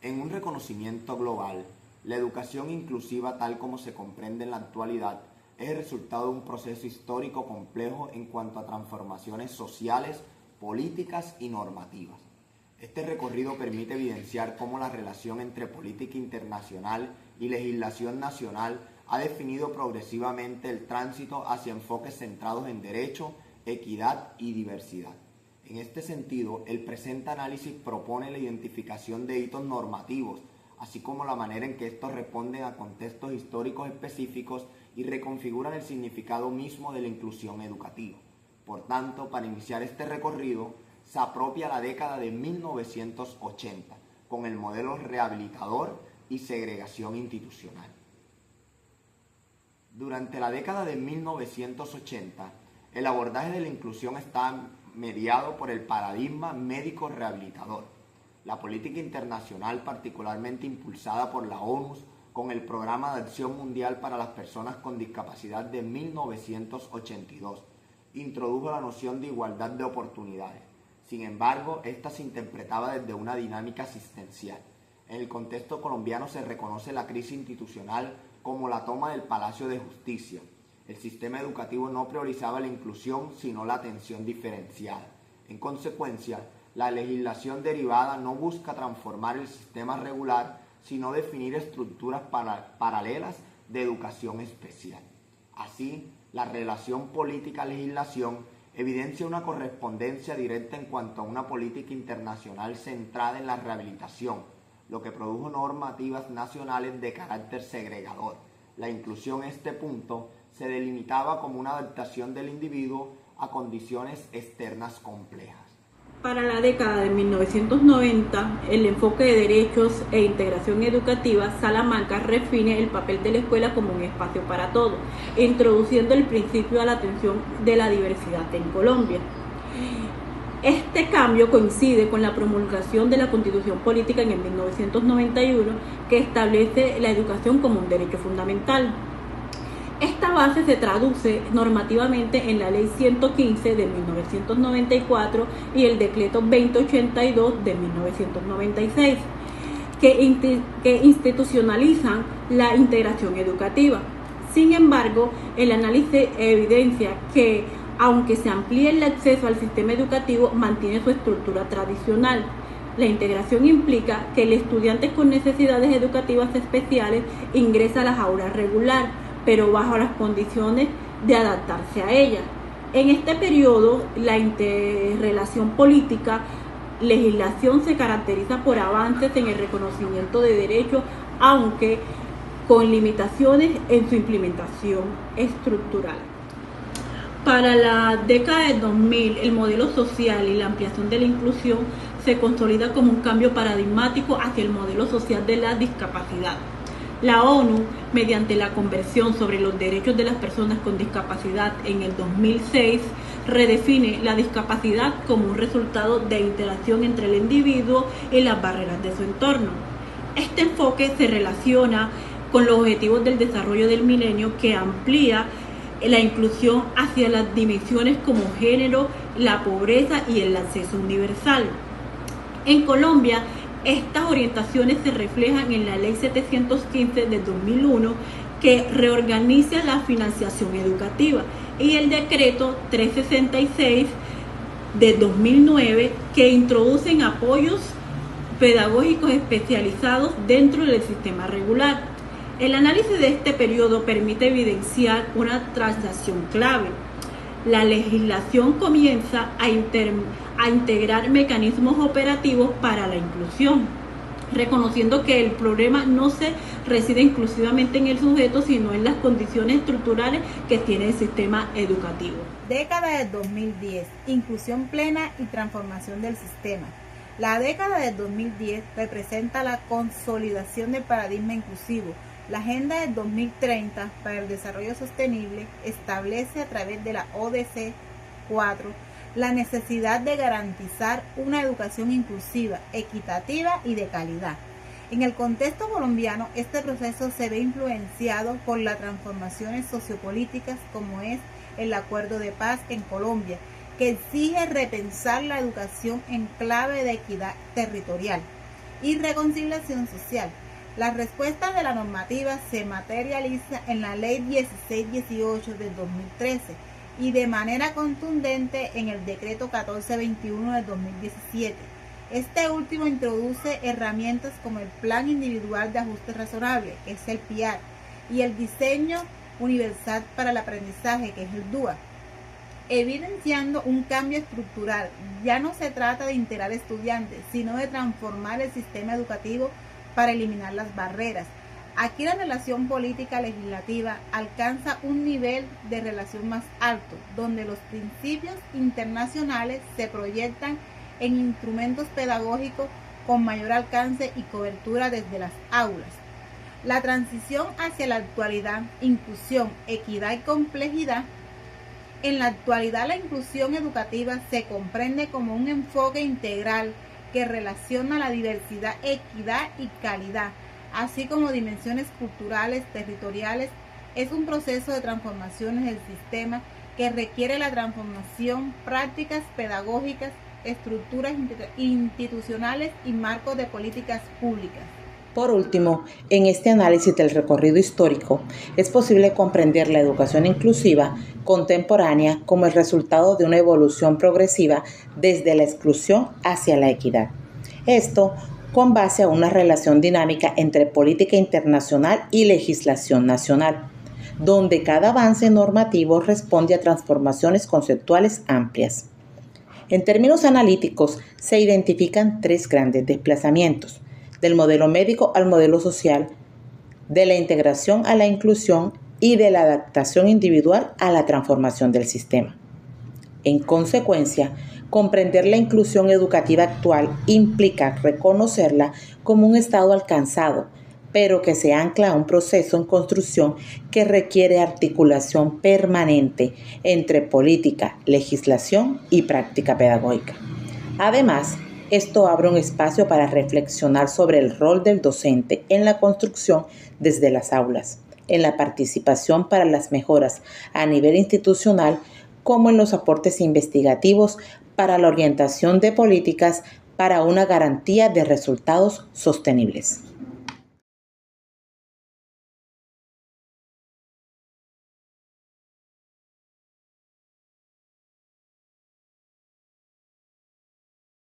En un reconocimiento global, la educación inclusiva tal como se comprende en la actualidad es el resultado de un proceso histórico complejo en cuanto a transformaciones sociales, políticas y normativas. Este recorrido permite evidenciar cómo la relación entre política internacional y legislación nacional ha definido progresivamente el tránsito hacia enfoques centrados en derecho, equidad y diversidad. En este sentido, el presente análisis propone la identificación de hitos normativos, así como la manera en que estos responden a contextos históricos específicos y reconfiguran el significado mismo de la inclusión educativa. Por tanto, para iniciar este recorrido, se apropia la década de 1980, con el modelo rehabilitador y segregación institucional. Durante la década de 1980, el abordaje de la inclusión está mediado por el paradigma médico rehabilitador. La política internacional, particularmente impulsada por la ONU con el Programa de Acción Mundial para las Personas con Discapacidad de 1982, introdujo la noción de igualdad de oportunidades. Sin embargo, esta se interpretaba desde una dinámica asistencial. En el contexto colombiano se reconoce la crisis institucional como la toma del Palacio de Justicia. El sistema educativo no priorizaba la inclusión, sino la atención diferenciada. En consecuencia, la legislación derivada no busca transformar el sistema regular, sino definir estructuras paralelas de educación especial. Así, la relación política-legislación evidencia una correspondencia directa en cuanto a una política internacional centrada en la rehabilitación, lo que produjo normativas nacionales de carácter segregador. La inclusión en este punto se delimitaba como una adaptación del individuo a condiciones externas complejas. Para la década de 1990, el enfoque de derechos e integración educativa, Salamanca define el papel de la escuela como un espacio para todos, introduciendo el principio de la atención de la diversidad en Colombia. Este cambio coincide con la promulgación de la Constitución Política en el 1991, que establece la educación como un derecho fundamental. Esta base se traduce normativamente en la Ley 115 de 1994 y el Decreto 2082 de 1996, que institucionalizan la integración educativa. Sin embargo, el análisis evidencia que, aunque se amplíe el acceso al sistema educativo, mantiene su estructura tradicional. La integración implica que el estudiante con necesidades educativas especiales ingresa a las aulas regulares, pero bajo las condiciones de adaptarse a ella. En este periodo, la interrelación política-legislación se caracteriza por avances en el reconocimiento de derechos, aunque con limitaciones en su implementación estructural. Para la década de 2000, el modelo social y la ampliación de la inclusión se consolida como un cambio paradigmático hacia el modelo social de la discapacidad. La ONU, mediante la Convención sobre los Derechos de las Personas con Discapacidad en el 2006, redefine la discapacidad como un resultado de interacción entre el individuo y las barreras de su entorno. Este enfoque se relaciona con los objetivos del desarrollo del milenio, que amplía la inclusión hacia las dimensiones como género, la pobreza y el acceso universal. En Colombia, estas orientaciones se reflejan en la Ley 715 de 2001, que reorganiza la financiación educativa, y el Decreto 366 de 2009, que introducen apoyos pedagógicos especializados dentro del sistema regular. El análisis de este periodo permite evidenciar una transacción clave. La legislación comienza a integrar mecanismos operativos para la inclusión, reconociendo que el problema no se reside exclusivamente en el sujeto, sino en las condiciones estructurales que tiene el sistema educativo. Década del 2010, inclusión plena y transformación del sistema. La década del 2010 representa la consolidación del paradigma inclusivo. La Agenda del 2030 para el Desarrollo Sostenible establece a través de la ODC 4 la necesidad de garantizar una educación inclusiva, equitativa y de calidad. En el contexto colombiano, este proceso se ve influenciado por las transformaciones sociopolíticas, como es el Acuerdo de Paz en Colombia, que exige repensar la educación en clave de equidad territorial. y reconciliación social. La respuesta de la normativa se materializa en la Ley 1618 del 2013 y de manera contundente en el Decreto 1421 del 2017. Este último introduce herramientas como el Plan Individual de Ajuste Razonable, que es el PIAR, y el Diseño Universal para el Aprendizaje, que es el DUA, evidenciando un cambio estructural. Ya no se trata de integrar estudiantes, sino de transformar el sistema educativo para eliminar las barreras. Aquí la relación política legislativa alcanza un nivel de relación más alto, donde los principios internacionales se proyectan en instrumentos pedagógicos con mayor alcance y cobertura desde las aulas. La transición hacia la actualidad, inclusión, equidad y complejidad. En la actualidad, la inclusión educativa se comprende como un enfoque integral que relaciona la diversidad, equidad y calidad, así como dimensiones culturales, territoriales. Es un proceso de transformaciones del sistema que requiere la transformación, prácticas pedagógicas, estructuras institucionales y marcos de políticas públicas. Por último, en este análisis del recorrido histórico, es posible comprender la educación inclusiva contemporánea como el resultado de una evolución progresiva desde la exclusión hacia la equidad. Esto con base a una relación dinámica entre política internacional y legislación nacional, donde cada avance normativo responde a transformaciones conceptuales amplias. En términos analíticos, se identifican tres grandes desplazamientos: del modelo médico al modelo social, de la integración a la inclusión y de la adaptación individual a la transformación del sistema. En consecuencia, comprender la inclusión educativa actual implica reconocerla como un estado alcanzado, pero que se ancla a un proceso en construcción que requiere articulación permanente entre política, legislación y práctica pedagógica. Además, esto abre un espacio para reflexionar sobre el rol del docente en la construcción desde las aulas, en la participación para las mejoras a nivel institucional, como en los aportes investigativos para la orientación de políticas para una garantía de resultados sostenibles.